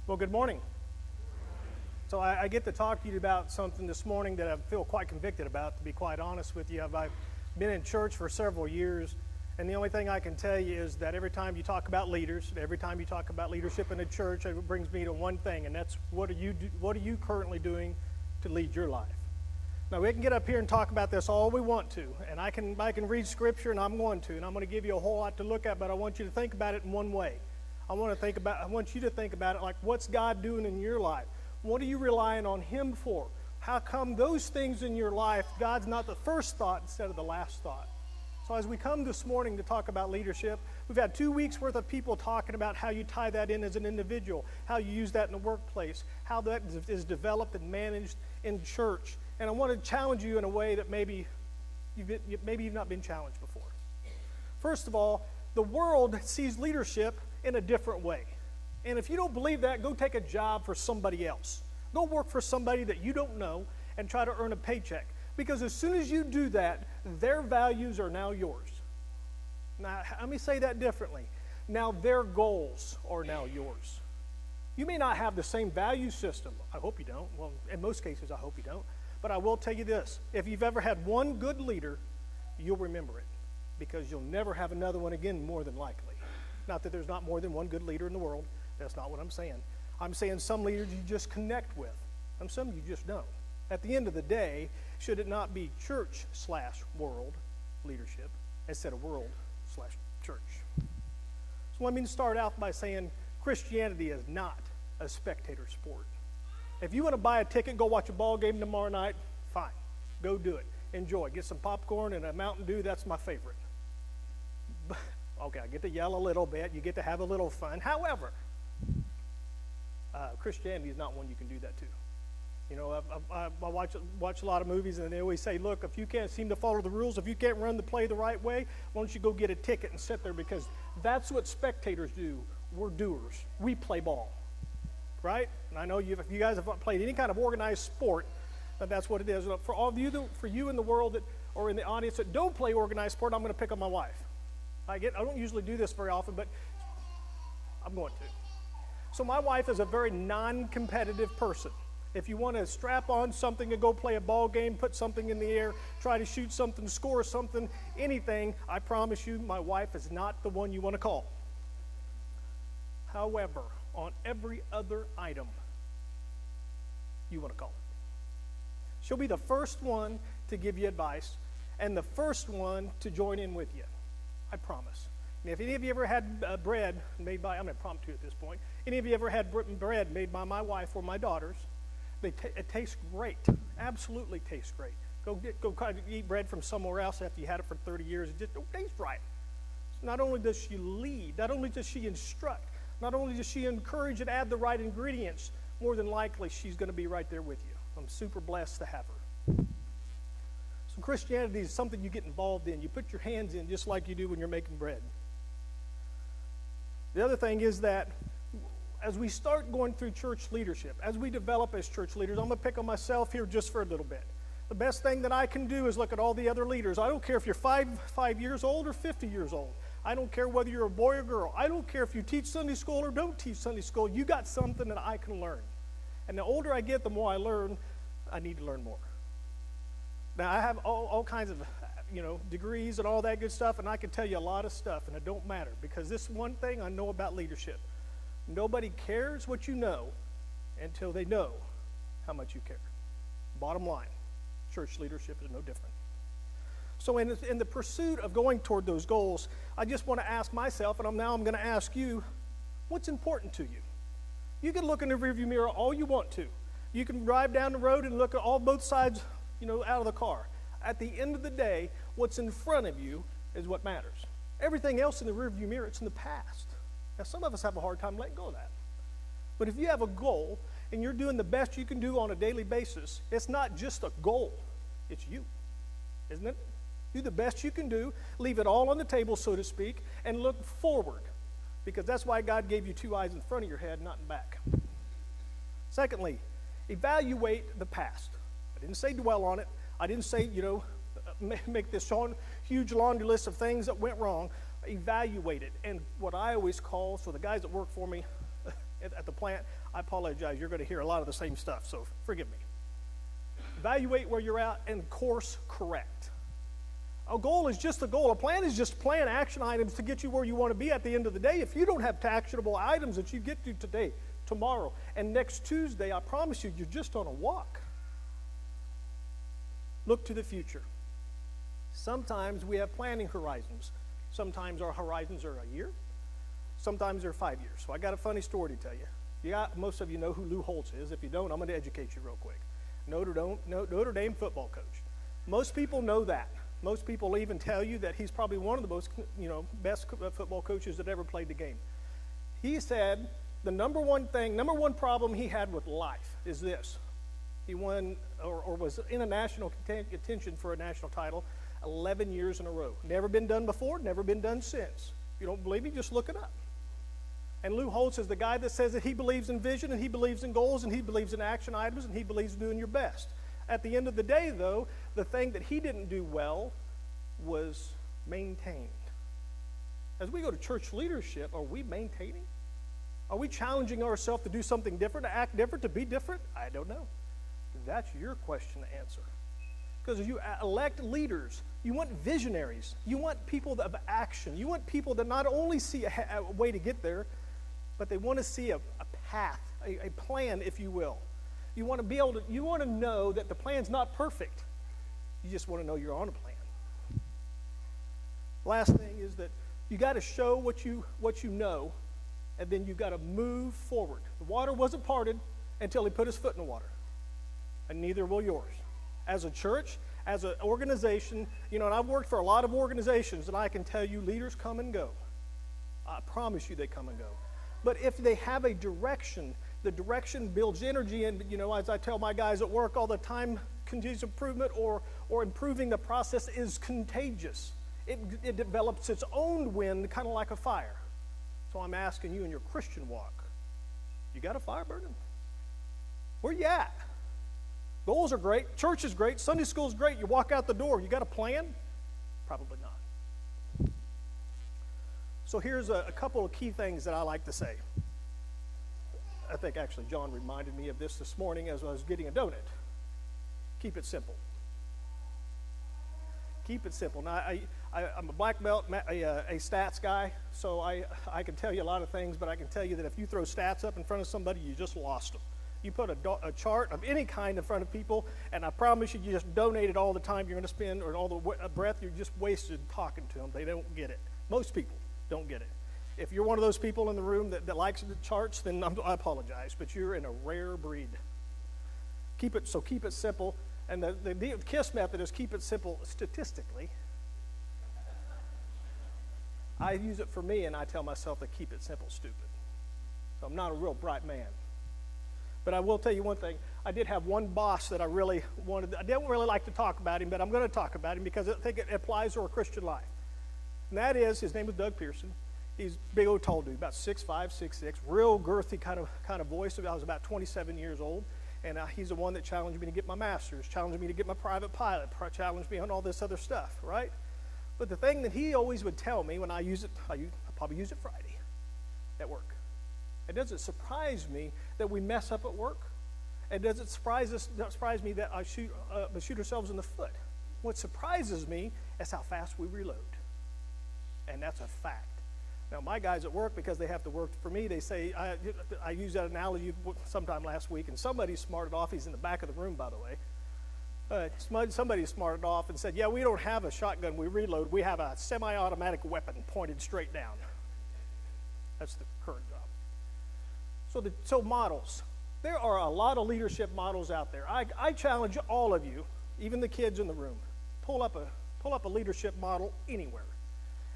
Well, good morning. So I get to talk to you about something this morning that I feel quite convicted about, to be quite honest with you. I've been in church for several years, and the only thing I can tell you is that every time you talk about leaders, every time you talk about leadership in a church, it brings me to one thing, and that's what are you currently doing to lead your life? Now, we can get up here and talk about this all we want to, and I can read scripture, and I'm going to give you a whole lot to look at, but I want you to think about it in one way. I want you to think about it like, what's God doing in your life? What are you relying on Him for? How come those things in your life, God's not the first thought instead of the last thought? So as we come this morning to talk about leadership, we've had 2 weeks worth of people talking about how you tie that in as an individual, how you use that in the workplace, how that is developed and managed in church. And I want to challenge you in a way that maybe you've not been challenged before. First of all, the world sees leadership in a different way. And if you don't believe that, go take a job for somebody else. Go work for somebody that you don't know and try to earn a paycheck. Because as soon as you do that, their values are now yours. Now, let me say that differently. Now their goals are now yours. You may not have the same value system. I hope you don't. Well, in most cases, I hope you don't. But I will tell you this. If you've ever had one good leader, you'll remember it. Because you'll never have another one again, more than likely. Not that there's not more than one good leader in the world. That's not what I'm saying. I'm saying some leaders you just connect with, and some you just don't. At the end of the day, should it not be church/world leadership instead of world/church? So let me start out by saying Christianity is not a spectator sport. If you want to buy a ticket, go watch a ball game tomorrow night, fine. Go do it. Enjoy. Get some popcorn and a Mountain Dew. That's my favorite. Okay, I get to yell a little bit. You get to have a little fun. However, Christianity is not one you can do that to. You know, I watch a lot of movies, and they always say, look, if you can't seem to follow the rules, if you can't run the play the right way, why don't you go get a ticket and sit there? Because that's what spectators do. We're doers. We play ball, right? And I know if you guys have played any kind of organized sport, that's what it is. For all of you, for you in the world that, or in the audience that don't play organized sport, I'm going to pick on my wife. I don't usually do this very often, but I'm going to. So my wife is a very non-competitive person. If you want to strap on something and go play a ball game, put something in the air, try to shoot something, score something, anything, I promise you my wife is not the one you want to call. However, on every other item, you want to call it. She'll be the first one to give you advice and the first one to join in with you. I promise. And if any of you ever had bread made by, I'm impromptu at this point, any of you ever had bread made by my wife or my daughters, it tastes great. Absolutely tastes great. Go eat bread from somewhere else after you had it for 30 years. It just don't taste right. So not only does she lead, not only does she instruct, not only does she encourage and add the right ingredients, more than likely she's going to be right there with you. I'm super blessed to have her. So Christianity is something you get involved in. You put your hands in just like you do when you're making bread. The other thing is that as we start going through church leadership, as we develop as church leaders, I'm going to pick on myself here just for a little bit. The best thing that I can do is look at all the other leaders. I don't care if you're 5 years old or 50 years old. I don't care whether you're a boy or girl. I don't care if you teach Sunday school or don't teach Sunday school. You got something that I can learn. And the older I get, the more I learn. I need to learn more. Now, I have all kinds of, degrees and all that good stuff, and I can tell you a lot of stuff, and it don't matter, because this one thing I know about leadership. Nobody cares what you know until they know how much you care. Bottom line, church leadership is no different. So in the pursuit of going toward those goals, I just want to ask myself, and I'm going to ask you, what's important to you? You can look in the rearview mirror all you want to. You can drive down the road and look at both sides, out of the car. At the end of the day, what's in front of you is what matters. Everything else in the rearview mirror, it's in the past. Now, some of us have a hard time letting go of that. But if you have a goal and you're doing the best you can do on a daily basis, it's not just a goal, it's you, isn't it? Do the best you can do, leave it all on the table, so to speak, and look forward, because that's why God gave you 2 eyes in front of your head, not in back. Secondly, evaluate the past. I didn't say dwell on it. I didn't say, make this huge laundry list of things that went wrong. Evaluate it. And what I always call, so the guys that work for me at the plant, I apologize. You're going to hear a lot of the same stuff, so forgive me. Evaluate where you're at and course correct. A goal is just a goal. A plan is just plan action items to get you where you want to be at the end of the day. If you don't have actionable items that you get to today, tomorrow, and next Tuesday, I promise you, you're just on a walk. Look to the future. Sometimes we have planning horizons. Sometimes our horizons are a year. Sometimes they're 5 years. So I got a funny story to tell you. Most of you know who Lou Holtz is. If you don't, I'm going to educate you real quick. Notre Dame football coach. Most people know that. Most people even tell you that he's probably one of the most, best football coaches that ever played the game. He said the number one problem he had with life is this. He won or was in a national contention for a national title 11 years in a row. Never been done before, never been done since. If you don't believe me, just look it up. And Lou Holtz is the guy that says that he believes in vision, and he believes in goals, and he believes in action items, and he believes in doing your best. At the end of the day, though, the thing that he didn't do well was maintained. As we go to church leadership, are we maintaining? Are we challenging ourselves to do something different, to act different, to be different? I don't know. That's your question to answer. Because as you elect leaders, you want visionaries. You want people of action. You want people that not only see a way to get there, but they want to see a path, a plan, if you will. You want to know that the plan's not perfect. You just want to know you're on a plan. Last thing is that you got to show what you know, and then you've got to move forward. The water wasn't parted until he put his foot in the water, and neither will yours. As a church, as an organization, and I've worked for a lot of organizations, and I can tell you leaders come and go. I promise you they come and go. But if they have a direction, the direction builds energy, and as I tell my guys at work all the time, continuous improvement or improving the process is contagious. It develops its own wind, kind of like a fire. So I'm asking you in your Christian walk, you got a fire burning? Where you at? Goals are great, church is great, Sunday school is great. You walk out the door, you got a plan? Probably not. So here's a couple of key things that I like to say. I think actually John reminded me of this morning as I was getting a donut. Keep it simple. Keep it simple. Now, I'm a black belt, a stats guy, so I can tell you a lot of things, but I can tell you that if you throw stats up in front of somebody, you just lost them. You put a chart of any kind in front of people, and I promise you just donated all the time you're going to spend or all the breath you just wasted talking to them. They don't get it. Most people don't get it. If you're one of those people in the room that likes the charts, then I apologize, but you're in a rare breed. Keep it simple. And the KISS method is keep it simple statistically. I use it for me, and I tell myself to keep it simple, stupid. So I'm not a real bright man. But I will tell you one thing. I did have one boss that I really wanted. I didn't really like to talk about him, but I'm going to talk about him because I think it applies to our Christian life. And that is, his name was Doug Pearson. He's a big old tall dude, about 6'5", 6'6", real girthy kind of voice. I was about 27 years old. And he's the one that challenged me to get my master's, challenged me to get my private pilot, challenged me on all this other stuff, right? But the thing that he always would tell me when I use it, I probably use it Friday at work. It doesn't surprise me that we mess up at work. It doesn't surprise me that I shoot ourselves in the foot. What surprises me is how fast we reload. And that's a fact. Now, my guys at work, because they have to work for me, they say, I used that analogy sometime last week, and somebody smarted off. He's in the back of the room, by the way. Somebody smarted off and said, yeah, we don't have a shotgun. We reload. We have a semi-automatic weapon pointed straight down. That's the current job. So models. There are a lot of leadership models out there. I challenge all of you, even the kids in the room, pull up a leadership model anywhere.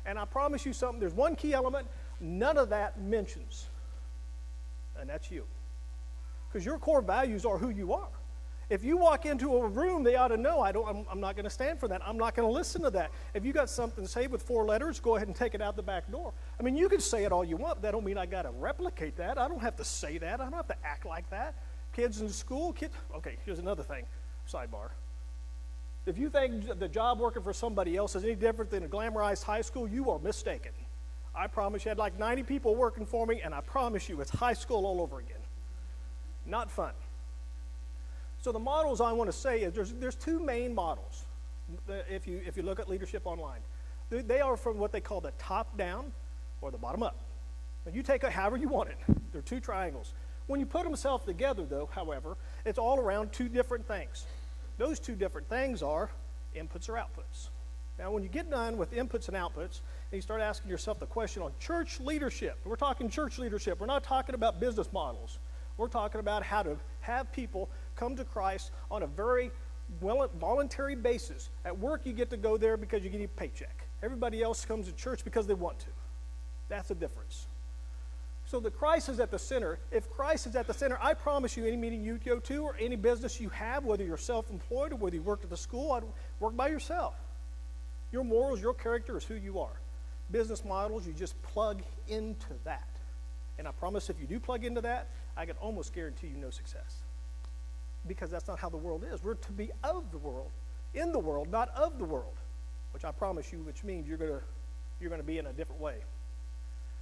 And I promise you something, there's one key element none of that mentions, and that's you. Because your core values are who you are. If you walk into a room, they ought to know, I'm not going to stand for that. I'm not going to listen to that. If you got something to say with 4 letters, go ahead and take it out the back door. I mean, you can say it all you want, but that don't mean I got to replicate that. I don't have to say that. I don't have to act like that. Kids in school, okay, here's another thing, sidebar. If you think the job working for somebody else is any different than a glamorized high school, you are mistaken. I promise you, I had like 90 people working for me, and I promise you, it's high school all over again. Not fun. So the models I want to say is there's two main models. If you look at leadership online, they are from what they call the top down or the bottom up. And you take it however you want it. They're two triangles. When you put themselves together, though, however, it's all around two different things. Those two different things are inputs or outputs. Now, when you get done with inputs and outputs, and you start asking yourself the question on church leadership, we're talking church leadership. We're not talking about business models. We're talking about how to have people come to Christ on a very voluntary basis. At work, you get to go there because you get a paycheck. Everybody else comes to church because they want to. That's the difference. So the Christ is at the center. If Christ is at the center, I promise you, any meeting you go to or any business you have, whether you're self-employed or whether you work at the school, work by yourself. Your morals, your character is who you are. Business models, you just plug into that. And I promise if you do plug into that, I can almost guarantee you no success. Because that's not how the world is. We're to be of the world, in the world, not of the world, which I promise you, which means you're going to be in a different way.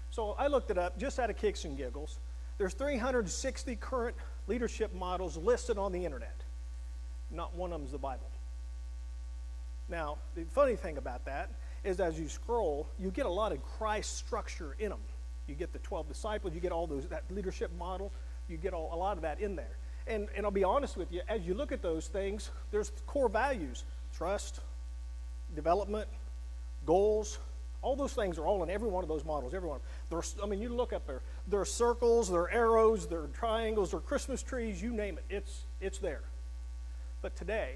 So I looked it up just out of kicks and giggles. There's 360 current leadership models listed on the internet. Not one of them is the Bible. Now, the funny thing about that is as you scroll, you get a lot of Christ structure in them. You get the 12 disciples, you get all that leadership model, you get a lot of that in there. And I'll be honest with you, as you look at those things, there's core values: trust, development, goals. All those things are all in every one of those models, every one. You look up there. There are circles, there are arrows, there are triangles, there are Christmas trees, you name it. It's there. But today,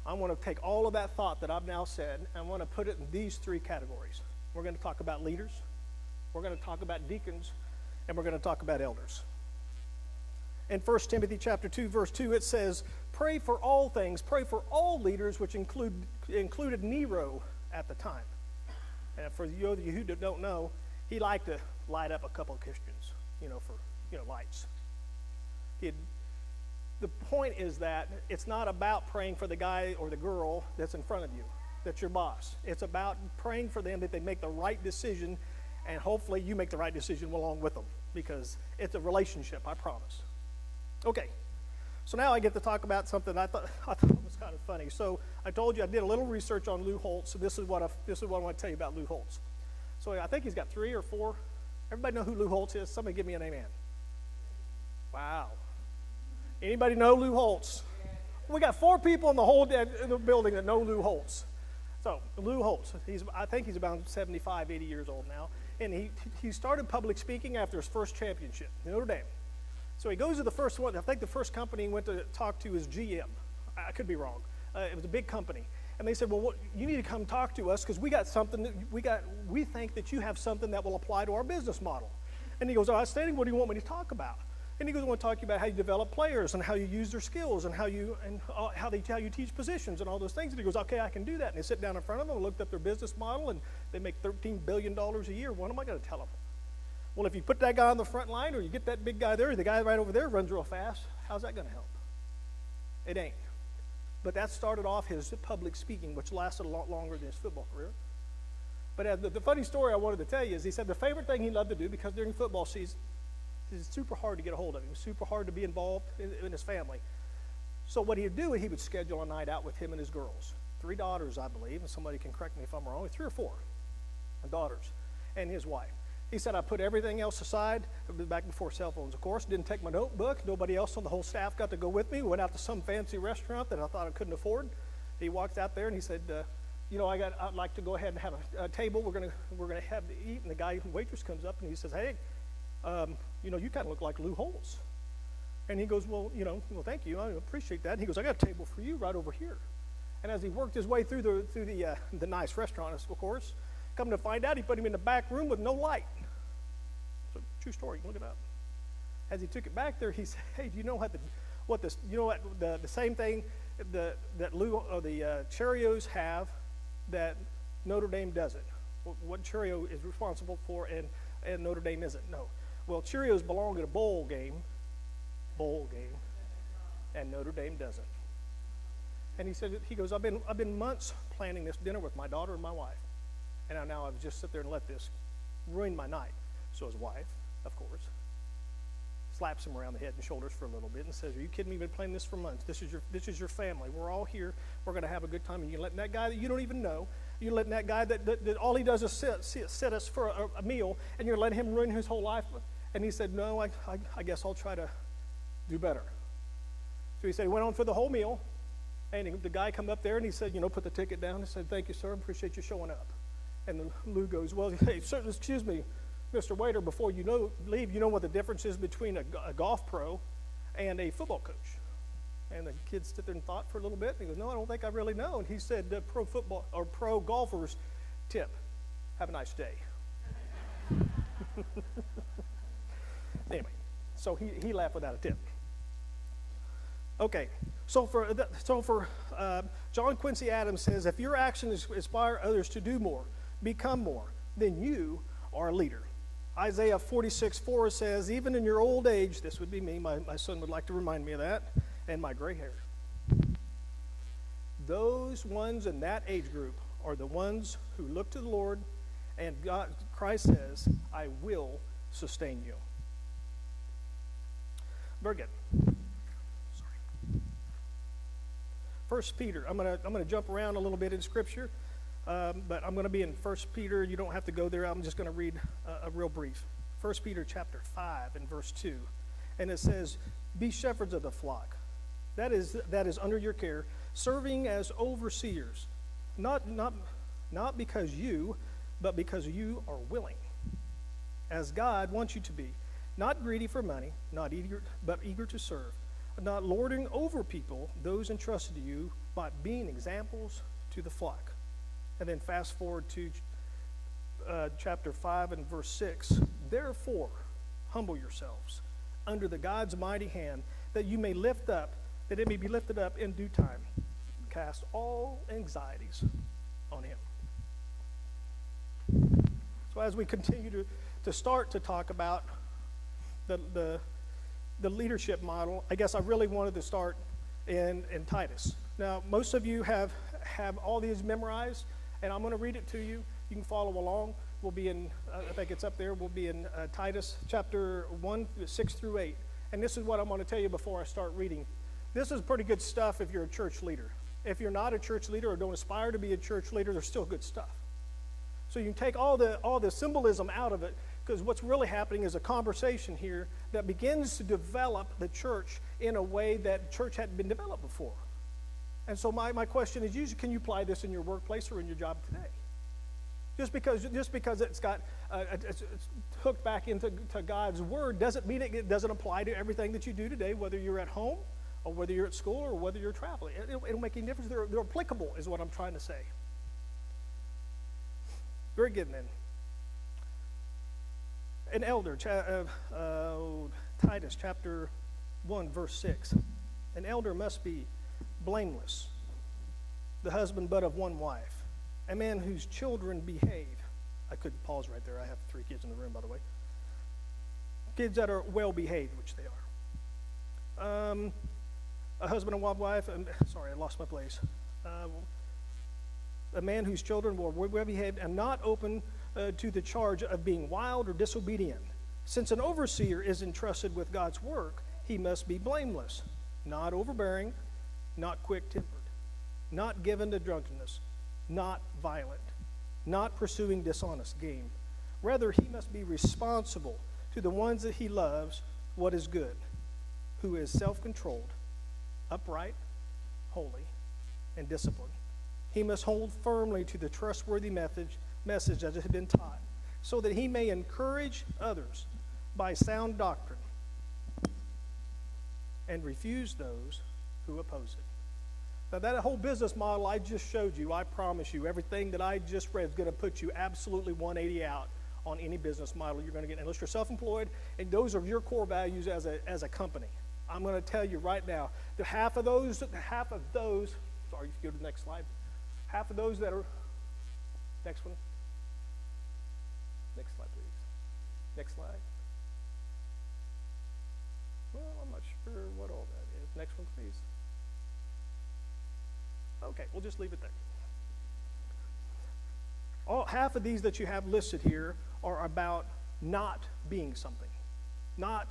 I want to take all of that thought that I've now said, and I want to put it in these three categories. We're going to talk about leaders, we're going to talk about deacons, and we're going to talk about elders. In 1 Timothy chapter 2, verse 2, it says, "Pray for all things, pray for all leaders," which included Nero at the time. And for you who don't know, he liked to light up a couple of Christians, for lights. The point is that it's not about praying for the guy or the girl that's in front of you, that's your boss. It's about praying for them that they make the right decision, and hopefully you make the right decision along with them, because it's a relationship, I promise. Okay, so now I get to talk about something I thought was kind of funny. So I told you I did a little research on Lou Holtz, so this is what I want to tell you about Lou Holtz. So I think he's got 3 or 4. Everybody know who Lou Holtz is? Somebody give me an amen. Wow. Anybody know Lou Holtz? We got 4 people in the building that know Lou Holtz. So Lou Holtz, I think he's about 75, 80 years old now, and he started public speaking after his first championship, Notre Dame. So he goes to the first one. I think the first company he went to talk to is GM. I could be wrong. It was a big company. And they said, well, you need to come talk to us because we got something we think that you have something that will apply to our business model. And he goes, outstanding, what do you want me to talk about? And he goes, I want to talk to you about how you develop players and how you use their skills and how you teach positions and all those things. And he goes, okay, I can do that. And they sit down in front of them and looked up their business model, and they make $13 billion a year. What am I going to tell them? Well, if you put that guy on the front line or you get that big guy there, the guy right over there runs real fast, how's that going to help? It ain't. But that started off his public speaking, which lasted a lot longer than his football career. But the funny story I wanted to tell you is he said the favorite thing he loved to do, because during football season, it's super hard to get a hold of him. It was super hard to be involved in his family. So what he'd do, he would schedule a night out with him and his girls. 3 daughters, I believe, and somebody can correct me if I'm wrong, 3 or 4 daughters, and his wife. He said, I put everything else aside. It was back before cell phones, of course. Didn't take my notebook. Nobody else on the whole staff got to go with me. We went out to some fancy restaurant that I thought I couldn't afford. He walked out there and he said, I'd like to go ahead and have a table. We're gonna have to eat. And the guy, waitress, comes up and he says, hey, you kind of look like Lou Holtz. And he goes, well, thank you. I appreciate that. And he goes, I got a table for you right over here. And as he worked his way through the nice restaurant, of course, come to find out, he put him in the back room with no light. So true story. You can look it up. As he took it back there, he said, "Hey, do you know the same thing that the Cheerios have that Notre Dame doesn't? What Cheerio is responsible for and Notre Dame isn't? No. Well, Cheerios belong in a bowl game, and Notre Dame doesn't." And he goes, I've been months planning this dinner with my daughter and my wife. And now I've just sit there and let this ruined my night. So his wife, of course, slaps him around the head and shoulders for a little bit and says, are you kidding me? You've been playing this for months. This is your family. We're all here. We're going to have a good time. And you're letting that guy that you don't even know, you're letting that guy that all he does is sit us for a meal, and you're letting him ruin his whole life. And he said, no, I guess I'll try to do better. So he said he went on for the whole meal, and the guy come up there and he said, put the ticket down and said, thank you, sir. I appreciate you showing up. And Lou goes, well, hey, sir, excuse me, Mr. Waiter, before you leave, you know what the difference is between a golf pro and a football coach? And the kid stood there and thought for a little bit. And he goes, no, I don't think I really know. And he said, pro golfers tip. Have a nice day. Anyway, so he laughed without a tip. Okay, so for John Quincy Adams says, if your actions inspire others to do more, become more, then you are a leader. Isaiah 46:4 says, even in your old age, this would be me, my son would like to remind me of that, and my gray hair. Those ones in that age group are the ones who look to the Lord, and Christ says, I will sustain you. Very good. Sorry. 1 Peter. I'm gonna jump around a little bit in Scripture, but I'm going to be in 1 Peter. You don't have to go there. I'm just going to read a real brief. 1 Peter chapter 5 and verse 2, and it says, "Be shepherds of the flock, that is under your care, serving as overseers, not because you, but because you are willing, as God wants you to be." Not greedy for money, not eager, but eager to serve, not lording over people, those entrusted to you, but being examples to the flock. And then fast forward to chapter 5 and verse 6. Therefore, humble yourselves under the God's mighty hand, that it may be lifted up in due time. Cast all anxieties on him. So as we continue to start to talk about the leadership model, I guess I really wanted to start in Titus. Now, most of you have all these memorized, and I'm going to read it to you. You can follow along. We'll be in, I think it's up there, we'll be in Titus chapter 1, 6 through 8. And this is what I'm going to tell you before I start reading. This is pretty good stuff if you're a church leader. If you're not a church leader or don't aspire to be a church leader, there's still good stuff. So you can take all the symbolism out of it, because what's really happening is a conversation here that begins to develop the church in a way that church hadn't been developed before. And so my question is, usually, can you apply this in your workplace or in your job today? Just because it's got it's hooked back into God's word doesn't mean it doesn't apply to everything that you do today, whether you're at home or whether you're at school or whether you're traveling. It'll make any difference. They're applicable, is what I'm trying to say. Very good, then. An elder, Titus chapter 1, verse 6. An elder must be blameless, the husband but of one wife, a man whose children behave. I could pause right there. I have 3 kids in the room, by the way. Kids that are well behaved, which they are. A husband and one wife. Sorry, I lost my place. A man whose children were well behaved and not open to the charge of being wild or disobedient. Since an overseer is entrusted with God's work, he must be blameless, not overbearing, not quick-tempered, not given to drunkenness, not violent, not pursuing dishonest gain. Rather, he must be responsible to the ones that he loves, what is good, who is self-controlled, upright, holy, and disciplined. He must hold firmly to the trustworthy message that has been taught, so that he may encourage others by sound doctrine and refuse those who oppose it. Now, that whole business model I just showed you, I promise you, everything that I just read is going to put you absolutely 180 out on any business model you're going to get, unless you're self-employed, and those are your core values as a company. I'm going to tell you right now, that half of those, sorry, if you go to the next slide, half of those that are, next one, next slide, please. Next slide. Well, I'm not sure what all that is. Next one, please. Okay, we'll just leave it there. half of these that you have listed here are about not being something. Not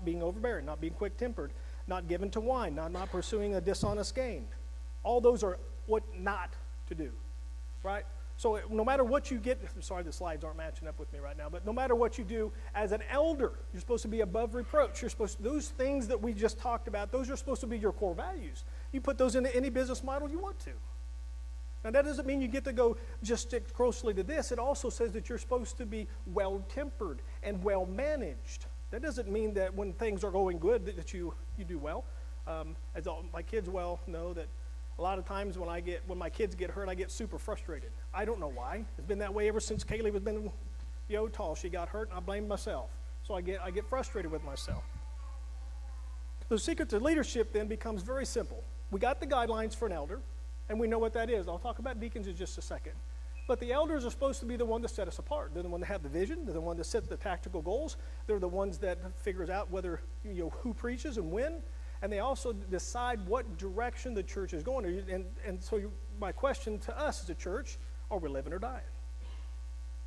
being overbearing, not being quick-tempered, not given to wine, not pursuing a dishonest gain. All those are what not to do, right? So no matter what you get, I'm sorry the slides aren't matching up with me right now, but no matter what you do, as an elder, you're supposed to be above reproach. Those things that we just talked about, those are supposed to be your core values. You put those into any business model you want to. Now that doesn't mean you get to go just stick closely to this. It also says that you're supposed to be well-tempered and well-managed. That doesn't mean that when things are going good that you do well. As all my kids well know that a lot of times when my kids get hurt, I get super frustrated. I don't know why. It's been that way ever since Kaylee was been tall. She got hurt and I blame myself. So I get frustrated with myself. The secret to leadership then becomes very simple. We got the guidelines for an elder, and we know what that is. I'll talk about deacons in just a second. But the elders are supposed to be the one to set us apart. They're the one that have the vision. They're the one that set the tactical goals. They're the ones that figures out whether who preaches and when. And they also decide what direction the church is going. And so my question to us as a church, are we living or dying?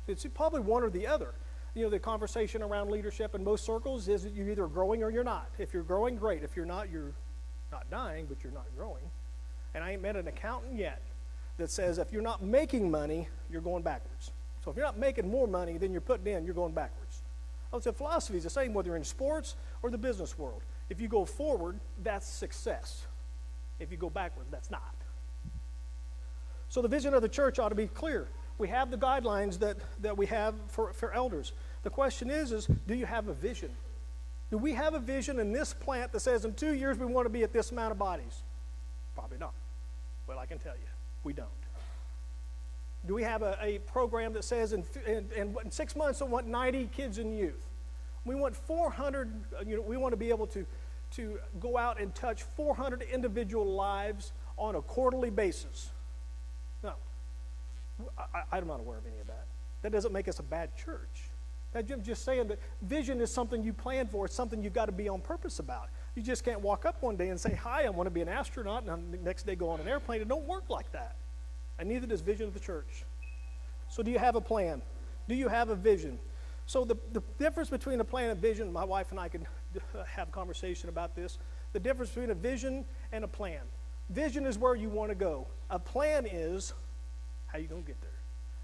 It's probably one or the other. The conversation around leadership in most circles is that you're either growing or you're not. If you're growing, great. If you're not dying, but you're not growing. And I ain't met an accountant yet that says if you're not making money, you're going backwards. So if you're not making more money than you're putting in, you're going backwards. I would say philosophy is the same whether you're in sports or the business world. If you go forward, that's success. If you go backwards, that's not. So the vision of the church ought to be clear. We have the guidelines that we have for elders. The question is do you have a vision? Do we have a vision in this plant that says in 2 years we want to be at this amount of bodies? Probably not. Well, I can tell you, we don't. Do we have a program that says in 6 months we want 90 kids and youth? We want 400, we want to be able to go out and touch 400 individual lives on a quarterly basis. No. I'm not aware of any of that. That doesn't make us a bad church. I'm just saying that vision is something you plan for. It's something you've got to be on purpose about. You just can't walk up one day and say, hi, I want to be an astronaut, and the next day go on an airplane. It don't work like that. And neither does vision of the church. So do you have a plan? Do you have a vision? So the difference between a plan and vision, my wife and I can have a conversation about this. The difference between a vision and a plan. Vision is where you want to go. A plan is how you going to get there.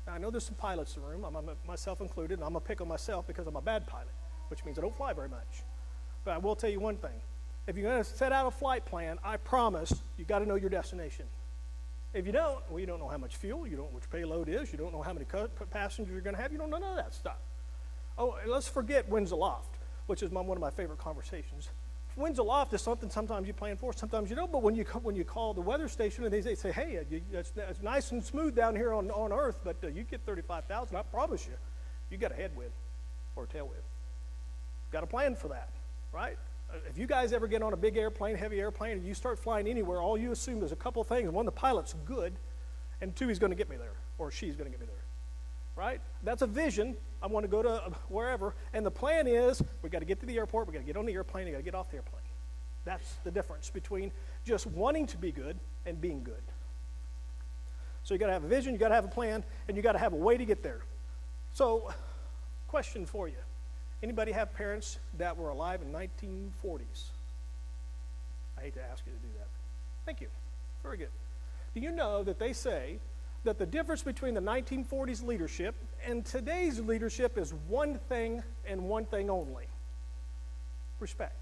Now, I know there's some pilots in the room, myself included, and I'm going to pick on myself because I'm a bad pilot, which means I don't fly very much. But I will tell you one thing. If you're going to set out a flight plan, I promise you got to know your destination. If you don't, well, you don't know how much fuel, you don't know which payload is, you don't know how many passengers you're going to have, you don't know none of that stuff. Oh, and let's forget when's aloft, which is one of my favorite conversations. When's aloft is something sometimes you plan for, sometimes you don't. But when you call the weather station and they say, hey, it's nice and smooth down here on Earth, but you get 35,000, I promise you got a headwind or a tailwind. Got a plan for that, right? If you guys ever get on a big airplane, heavy airplane, and you start flying anywhere, all you assume there's a couple of things. One, the pilot's good, and two, he's going to get me there, or she's going to get me there. Right? That's a vision. I want to go to wherever. And the plan is we got to get to the airport, we got to get on the airplane, we got to get off the airplane. That's the difference between just wanting to be good and being good. So you got to have a vision, you got to have a plan, and you got to have a way to get there. So, question for you. Anybody have parents that were alive in 1940s? I hate to ask you to do that. Thank you. Very good. Do you know that they say that the difference between the 1940s leadership and today's leadership is one thing and one thing only: respect.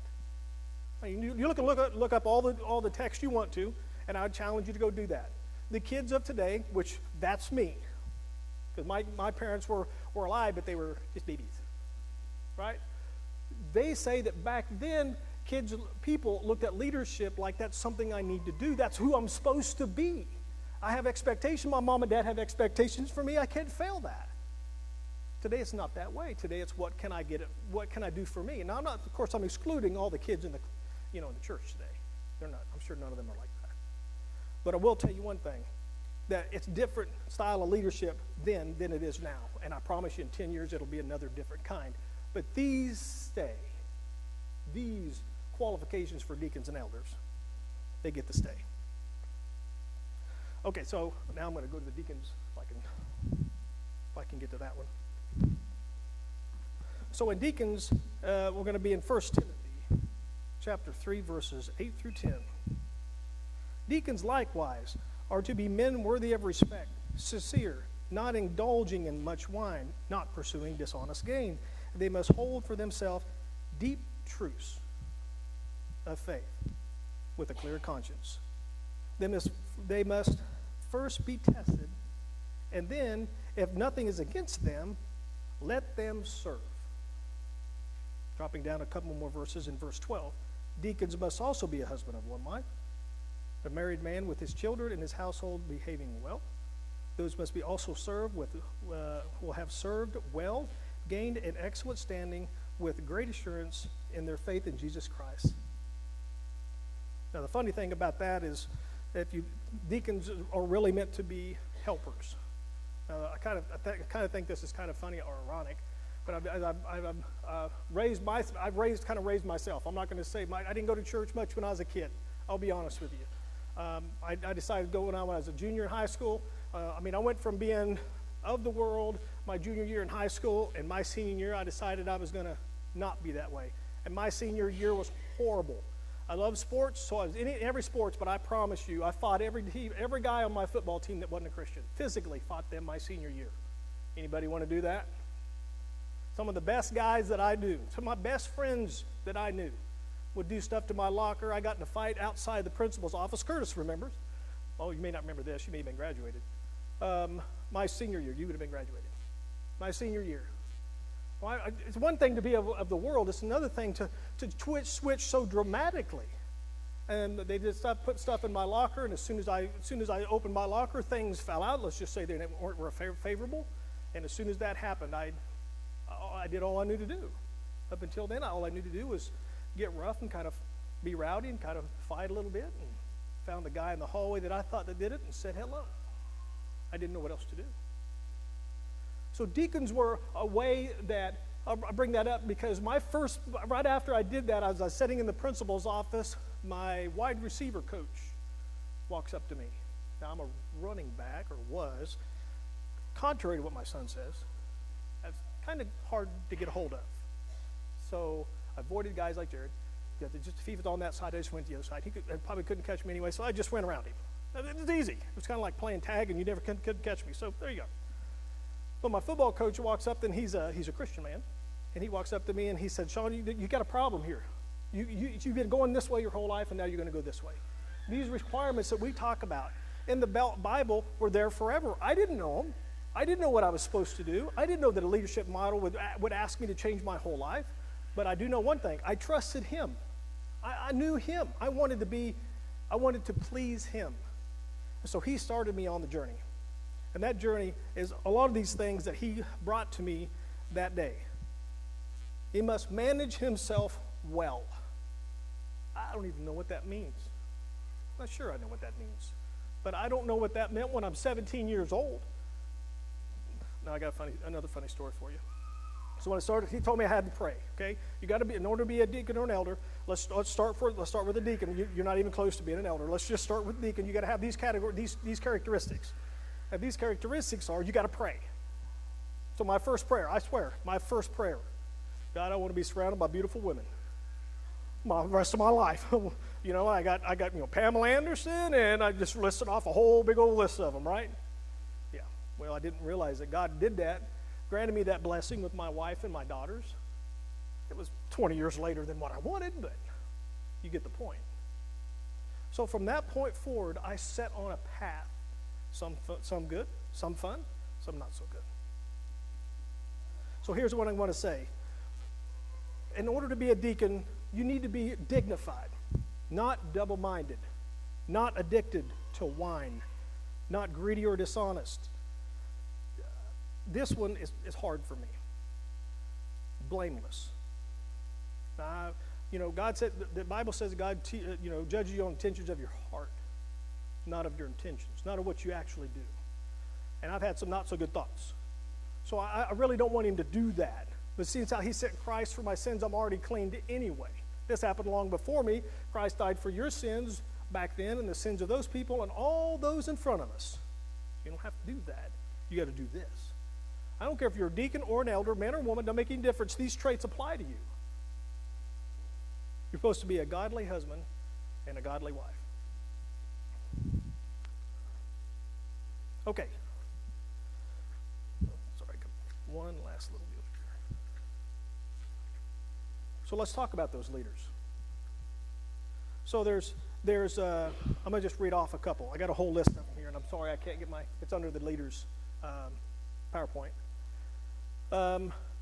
I mean, you look up all the text you want to, and I would challenge you to go do that. The kids of today, which that's me, because my parents were alive, but they were just babies, right? They say that back then, people looked at leadership like that's something I need to do. That's who I'm supposed to be. I have expectations. My mom and dad have expectations for me. I can't fail that. Today it's not that way. Today it's what can I get? What can I do for me? And I'm not, of course, I'm excluding all the kids in the church today. They're not. I'm sure none of them are like that. But I will tell you one thing: that it's different style of leadership then than it is now. And I promise you, in 10 years it'll be another different kind. But these stay. These qualifications for deacons and elders, they get to stay. Okay, so now I'm going to go to the deacons if I can If I can get to that one. So in deacons, we're going to be in 1 Timothy chapter 3, verses 8 through 10. Deacons likewise are to be men worthy of respect, sincere, not indulging in much wine, not pursuing dishonest gain. They must hold for themselves deep truths of faith with a clear conscience. They must first be tested, and then, if nothing is against them, let them serve. Dropping down a couple more verses in verse 12. Deacons must also be a husband of one wife, a married man with his children and his household behaving well. Those must be also served with, will have served well, gained an excellent standing with great assurance in their faith in Jesus Christ. Now, the funny thing about that is, deacons are really meant to be helpers. I kind of think this is kind of funny or ironic, but I've raised myself. I'm not going to say I didn't go to church much when I was a kid. I'll be honest with you. I decided to go when I was a junior in high school. I went from being of the world my junior year in high school, and my senior year I decided I was going to not be that way. And my senior year was horrible. I love sports, so I was in every sports, but I promise you, I fought every guy on my football team that wasn't a Christian. Physically fought them my senior year. Anybody want to do that? Some of the best guys that I knew, some of my best friends that I knew, would do stuff to my locker. I got in a fight outside the principal's office. Curtis remembers. Oh, you may not remember this. You may have been graduated. My senior year, you would have been graduated. My senior year. Well, it's one thing to be of the world. It's another thing to switch so dramatically. And they just put stuff in my locker, and as soon as I opened my locker, things fell out. Let's just say they weren't favorable. And as soon as that happened, I did all I knew to do. Up until then, all I knew to do was get rough and kind of be rowdy and kind of fight a little bit, and found the guy in the hallway that I thought that did it and said hello. I didn't know what else to do. So deacons were a way that, I bring that up because right after I did that, as I was sitting in the principal's office, my wide receiver coach walks up to me. Now, I'm a running back, or was, contrary to what my son says. That's kind of hard to get a hold of. So I avoided guys like Jared. Just if he was on that side, I just went to the other side. He probably couldn't catch me anyway, so I just went around him. It was easy. It was kind of like playing tag, and you never could catch me. So there you go. But my football coach walks up, and he's a Christian man, and he walks up to me and he said, "Sean, you got a problem here. You've been going this way your whole life, and now you're going to go this way. These requirements that we talk about in the Bible were there forever. I didn't know them. I didn't know what I was supposed to do. I didn't know that a leadership model would ask me to change my whole life. But I do know one thing. I trusted him. I knew him. I wanted to please him. So he started me on the journey. And that journey is a lot of these things that he brought to me that day. He must manage himself well. I don't even know what that means. I'm not sure I know what that means. But I don't know what that meant when I'm 17 years old. Now I got another funny story for you. So when I started, he told me I had to pray. Okay, you got to be, in order to be a deacon or an elder. Let's start with a deacon. You're not even close to being an elder. Let's just start with deacon. You got to have these characteristics. And these characteristics are, you got to pray. So my first prayer, I swear, God, I want to be surrounded by beautiful women. The rest of my life. I got Pamela Anderson, and I just listed off a whole big old list of them, right? Yeah. Well, I didn't realize that God did that, granted me that blessing with my wife and my daughters. It was 20 years later than what I wanted, but you get the point. So from that point forward, I set on a path. Some good, some fun, some not so good. So here's what I want to say. In order to be a deacon, you need to be dignified, not double-minded, not addicted to wine, not greedy or dishonest. This one is hard for me. Blameless. God said, the Bible says God judges you on intentions of your heart, not of your intentions, not of what you actually do. And I've had some not so good thoughts. So I really don't want him to do that. But since he sent Christ for my sins, I'm already cleaned anyway. This happened long before me. Christ died for your sins back then and the sins of those people and all those in front of us. You don't have to do that. You got to do this. I don't care if you're a deacon or an elder, man or woman, don't make any difference. These traits apply to you. You're supposed to be a godly husband and a godly wife. Okay. Sorry, one last little deal here. So let's talk about those leaders. So there's I'm going to just read off a couple. I got a whole list of them here, and I'm sorry I can't get it's under the leaders PowerPoint.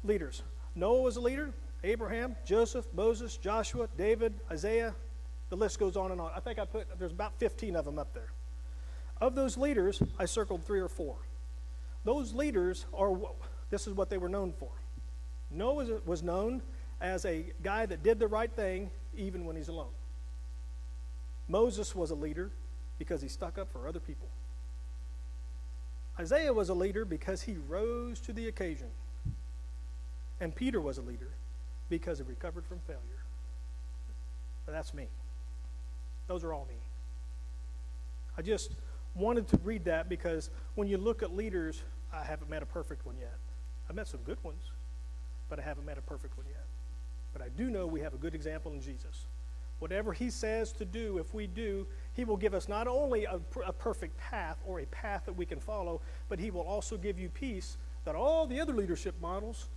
Leaders. Noah was a leader. Abraham, Joseph, Moses, Joshua, David, Isaiah. The list goes on and on. I think there's about 15 of them up there. Of those leaders, I circled 3 or 4. Those leaders this is what they were known for. Noah was known as a guy that did the right thing even when he's alone. Moses was a leader because he stuck up for other people. Isaiah was a leader because he rose to the occasion. And Peter was a leader because he recovered from failure. But that's me. Those are all me. I just wanted to read that because when you look at leaders, I haven't met a perfect one yet. I've met some good ones, but I haven't met a perfect one yet. But I do know we have a good example in Jesus. Whatever he says to do, if we do, he will give us not only a perfect path or a path that we can follow, but he will also give you peace that all the other leadership models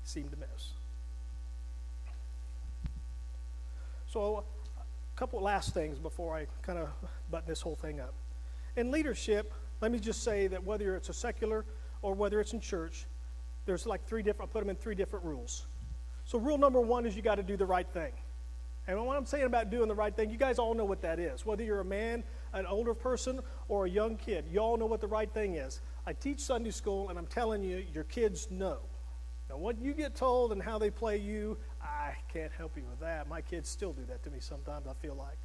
seem to miss. So a couple last things before I kind of button this whole thing up. In leadership, let me just say that whether it's a secular or whether it's in church, there's like I put them in 3 different rules. So rule number 1 is you got to do the right thing. And what I'm saying about doing the right thing, you guys all know what that is. Whether you're a man, an older person, or a young kid, you all know what the right thing is. I teach Sunday school, and I'm telling you, your kids know. Now, what you get told and how they play you, I can't help you with that. My kids still do that to me sometimes, I feel like.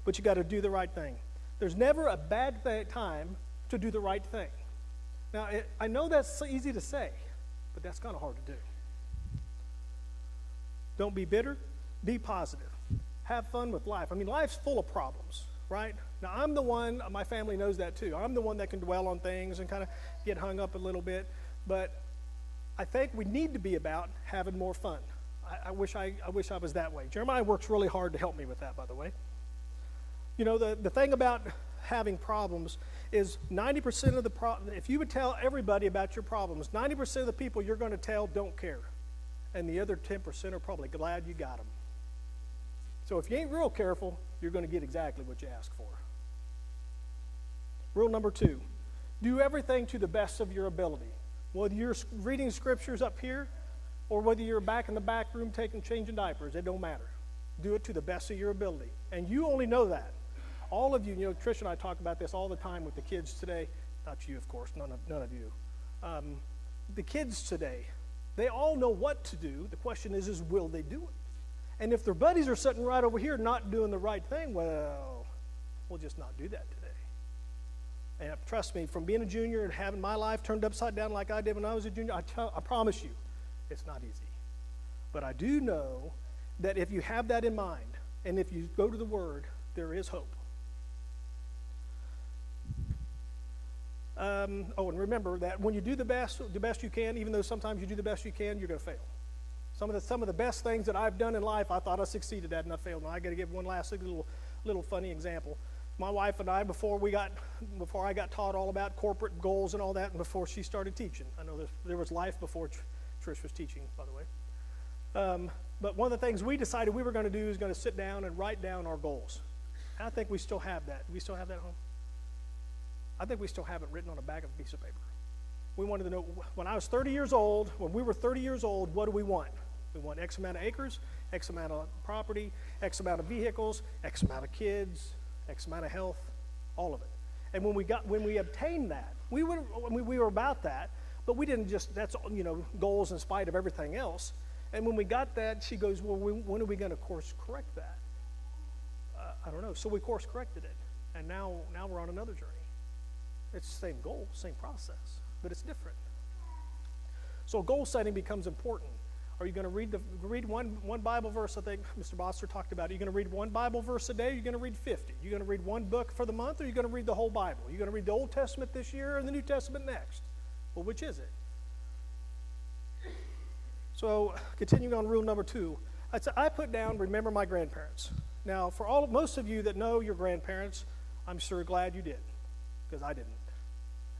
But you got to do the right thing. There's never a bad time to do the right thing. Now, I know that's easy to say, but that's kind of hard to do. Don't be bitter. Be positive. Have fun with life. I mean, life's full of problems, right? Now, I'm the one, my family knows that too. I'm the one that can dwell on things and kind of get hung up a little bit. But I think we need to be about having more fun. I wish I was that way. Jeremiah works really hard to help me with that, by the way. You know, the thing about having problems is 90% of the if you would tell everybody about your problems, 90% of the people you're going to tell don't care. And the other 10% are probably glad you got them. So if you ain't real careful, you're going to get exactly what you ask for. Rule number 2, do everything to the best of your ability. Whether you're reading scriptures up here or whether you're back in the back room changing diapers, it don't matter. Do it to the best of your ability. And you only know that. All of you, Trish and I talk about this all the time with the kids today. Not you, of course, none of you. The kids today, they all know what to do. The question is will they do it? And if their buddies are sitting right over here not doing the right thing, well, we'll just not do that today. And trust me, from being a junior and having my life turned upside down like I did when I was a junior, I promise you, it's not easy. But I do know that if you have that in mind, and if you go to the Word, there is hope. And remember that when you do the best you can, even though sometimes you do the best you can, you're going to fail. Some of the best things that I've done in life, I thought I succeeded at, and I failed. Now I got to give one last little funny example. My wife and I, before I got taught all about corporate goals and all that, and before she started teaching, I know there was life before Trish was teaching, by the way. But one of the things we decided we were going to do is going to sit down and write down our goals. And I think we still have that. Do we still have that at home? I think we still have it written on the back of a piece of paper. We wanted to know, when we were 30 years old, what do we want? We want X amount of acres, X amount of property, X amount of vehicles, X amount of kids, X amount of health, all of it. And when we obtained that, we were about that, but we didn't just, that's, goals in spite of everything else. And when we got that, she goes, well, when are we going to course correct that? I don't know. So we course corrected it. And now we're on another journey. It's the same goal, same process, but it's different. So goal setting becomes important. Are you going to read one Bible verse? I think Mr. Bosser talked about it. Are you going to read one Bible verse a day? Or are you going to read 50? Are you going to read one book for the month? Or are you going to read the whole Bible? Are you going to read the Old Testament this year and the New Testament next? Well, which is it? So continuing on rule number 2, I put down, remember my grandparents. Now, for most of you that know your grandparents, I'm sure glad you did, because I didn't.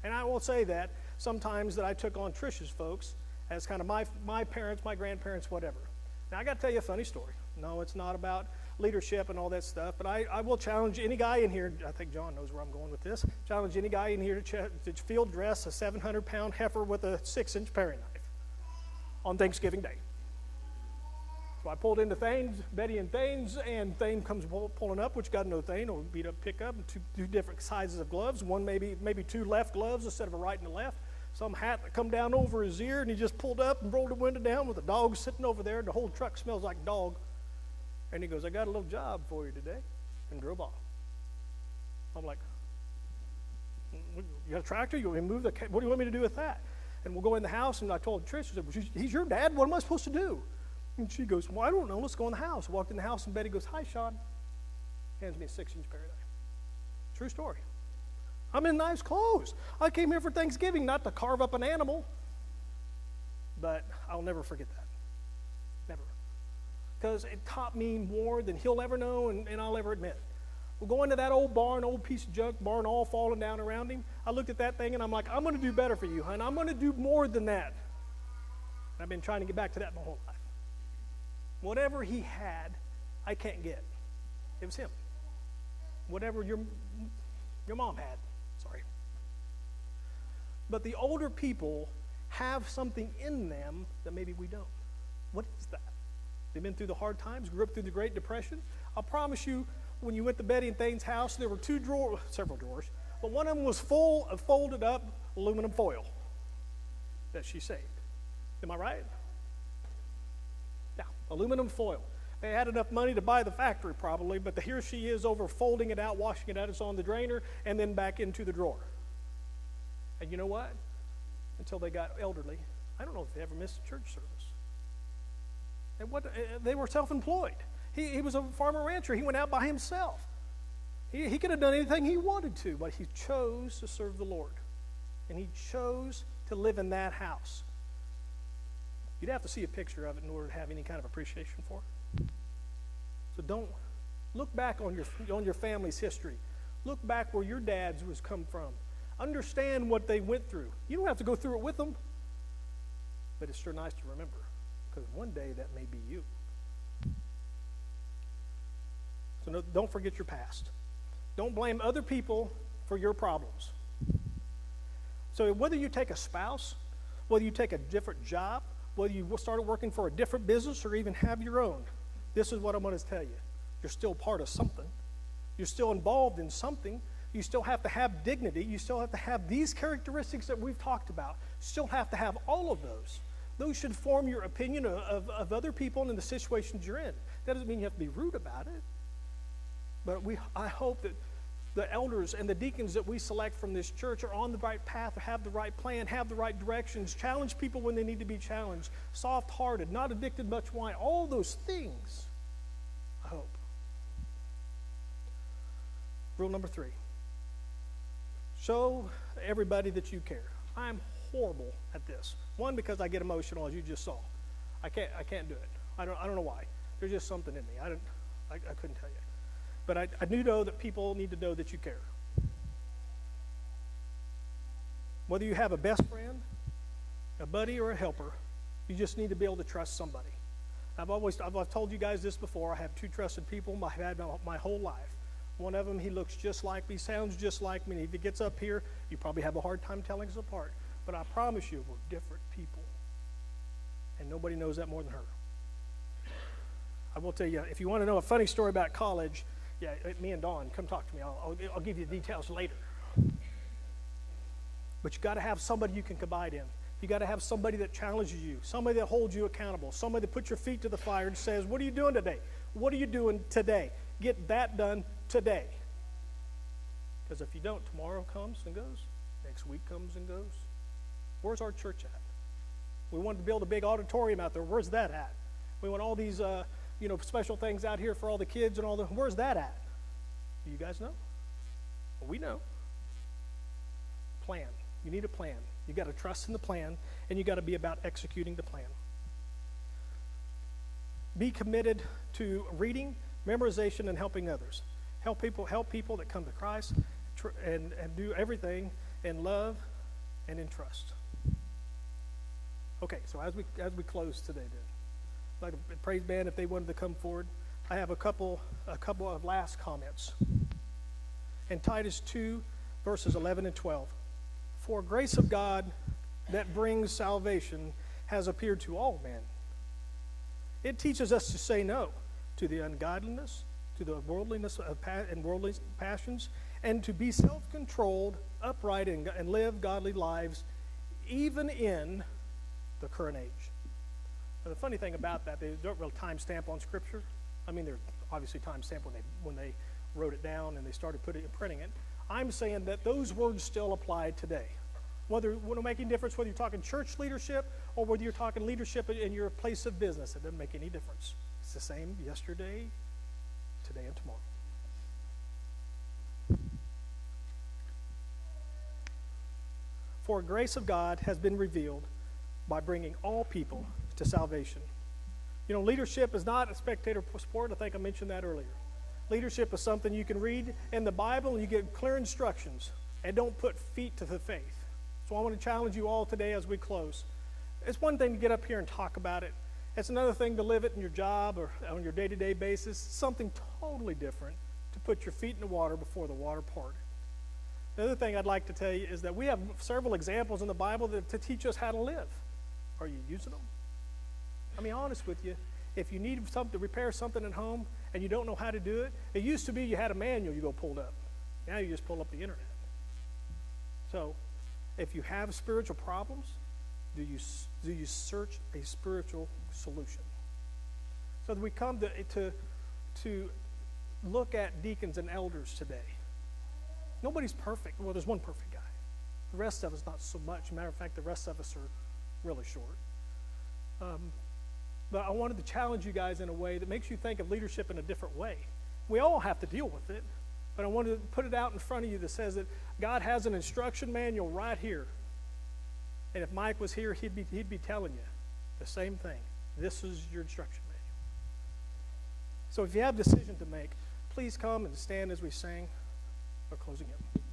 And I will say that sometimes that I took on Trish's folks as kind of my parents, my grandparents, whatever. Now, I got to tell you a funny story. No, it's not about leadership and all that stuff, but I will challenge any guy in here, I think John knows where I'm going with this, challenge any guy in here to field dress a 700-pound heifer with a 6-inch paring knife on Thanksgiving Day. So I pulled into Thane's, Betty and Thane's, and Thane comes pulling up, which got no Thane, or beat up pickup, and two different sizes of gloves, one maybe 2 left gloves instead of a right and a left, some hat that come down over his ear, and he just pulled up and rolled the window down with a dog sitting over there, and the whole truck smells like dog. And he goes, I got a little job for you today, and drove off. I'm like, you got a tractor? You want me to move what do you want me to do with that? And we'll go in the house, and I told Trish, I said, well, he's your dad, what am I supposed to do? And she goes, well, I don't know, let's go in the house. I walked in the house, and Betty goes, hi, Sean. Hands me a 6-inch paring knife. True story. I'm in nice clothes. I came here for Thanksgiving, not to carve up an animal. But I'll never forget that. Never. Because it taught me more than he'll ever know and I'll ever admit. We'll go into that old barn, old piece of junk barn, all falling down around him. I looked at that thing, and I'm like, I'm going to do better for you, hon. I'm going to do more than that. And I've been trying to get back to that my whole life. Whatever he had, I can't get. It was him. Whatever your mom had. Sorry. But the older people have something in them that maybe we don't. What is that? They've been through the hard times, grew up through the Great Depression. I'll promise you, when you went to Betty and Thane's house, there were several drawers, but one of them was full of folded up aluminum foil that she saved. Am I right? Yeah, aluminum foil. They had enough money to buy the factory probably, but here she is over folding it out, washing it out. It's on the drainer, and then back into the drawer. And you know what? Until they got elderly, I don't know if they ever missed a church service. And they were self-employed. He was a farmer rancher. He went out by himself. He could have done anything he wanted to, but he chose to serve the Lord. And he chose to live in that house. You'd have to see a picture of it in order to have any kind of appreciation for it. So don't look back on your family's history. Look back where your dad's was come from. Understand what they went through. You don't have to go through it with them, but it's sure nice to remember, because one day that may be you. So no, don't forget your past. Don't blame other people for your problems. So whether you take a spouse, whether you take a different job, whether you started working for a different business or even have your own, this is what I'm going to tell you. You're still part of something. You're still involved in something. You still have to have dignity. You still have to have these characteristics that we've talked about. Still have to have all of those. Those should form your opinion of other people and the situations you're in. That doesn't mean you have to be rude about it. But I hope that the elders and the deacons that we select from this church are on the right path, have the right plan, have the right directions, challenge people when they need to be challenged, soft-hearted, not addicted much wine, all those things, I hope. Rule number 3. Show everybody that you care. I'm horrible at this. One, because I get emotional, as you just saw. I can't do it. I don't know why. There's just something in me. I couldn't tell you. But I do know that people need to know that you care. Whether you have a best friend, a buddy, or a helper, you just need to be able to trust somebody. I've told you guys this before. I have 2 trusted people I've had my whole life. One of them, he looks just like me, sounds just like me. And if he gets up here, you probably have a hard time telling us apart. But I promise you, we're different people. And nobody knows that more than her. I will tell you, if you want to know a funny story about college, yeah, me and Dawn, come talk to me. I'll give you the details later. But you got to have somebody you can confide in. You got to have somebody that challenges you, somebody that holds you accountable, somebody that puts your feet to the fire and says, what are you doing today? What are you doing today? Get that done today. Because if you don't, tomorrow comes and goes. Next week comes and goes. Where's our church at? We wanted to build a big auditorium out there. Where's that at? We want all these special things out here for all the kids and all the, where's that at? Do you guys know? Well, we know. Plan. You need a plan. You got to trust in the plan, and you got to be about executing the plan. Be committed to reading, memorization, and helping others. Help people that come to Christ, and do everything in love and in trust. Okay, so as we close today, then, like the praise band, if they wanted to come forward, I have a couple of last comments. In Titus 2, verses 11 and 12, for grace of God that brings salvation has appeared to all men. It teaches us to say no to the ungodliness, to the worldliness and worldly passions, and to be self-controlled, upright, and live godly lives, even in the current age. Now, the funny thing about that, they don't really timestamp on Scripture. I mean, they're obviously timestamped when they wrote it down and they started printing it. I'm saying that those words still apply today. Whether it won't make any difference whether you're talking church leadership or whether you're talking leadership in your place of business. It doesn't make any difference. It's the same yesterday, today, and tomorrow. For grace of God has been revealed by bringing all people to salvation. You know, leadership is not a spectator sport. I think I mentioned that earlier. Leadership is something you can read in the Bible and you get clear instructions, and don't put feet to the faith. So I want to challenge you all today as we close. It's one thing to get up here and talk about it. It's another thing to live it in your job or on your day-to-day basis. It's something totally different to put your feet in the water before the water parted. The other thing I'd like to tell you is that we have several examples in the Bible to teach us how to live. Are you using them? I mean, honest with you, if you need something to repair something at home and you don't know how to do it, it used to be you had a manual you go pulled up. Now you just pull up the internet. So, if you have spiritual problems, do you search a spiritual solution? So that we come to look at deacons and elders today. Nobody's perfect. Well, there's one perfect guy. The rest of us not so much. Matter of fact, the rest of us are really short. But I wanted to challenge you guys in a way that makes you think of leadership in a different way. We all have to deal with it, but I wanted to put it out in front of you that says that God has an instruction manual right here. And if Mike was here, he'd be telling you the same thing. This is your instruction manual. So if you have a decision to make, please come and stand as we sing our closing hymn.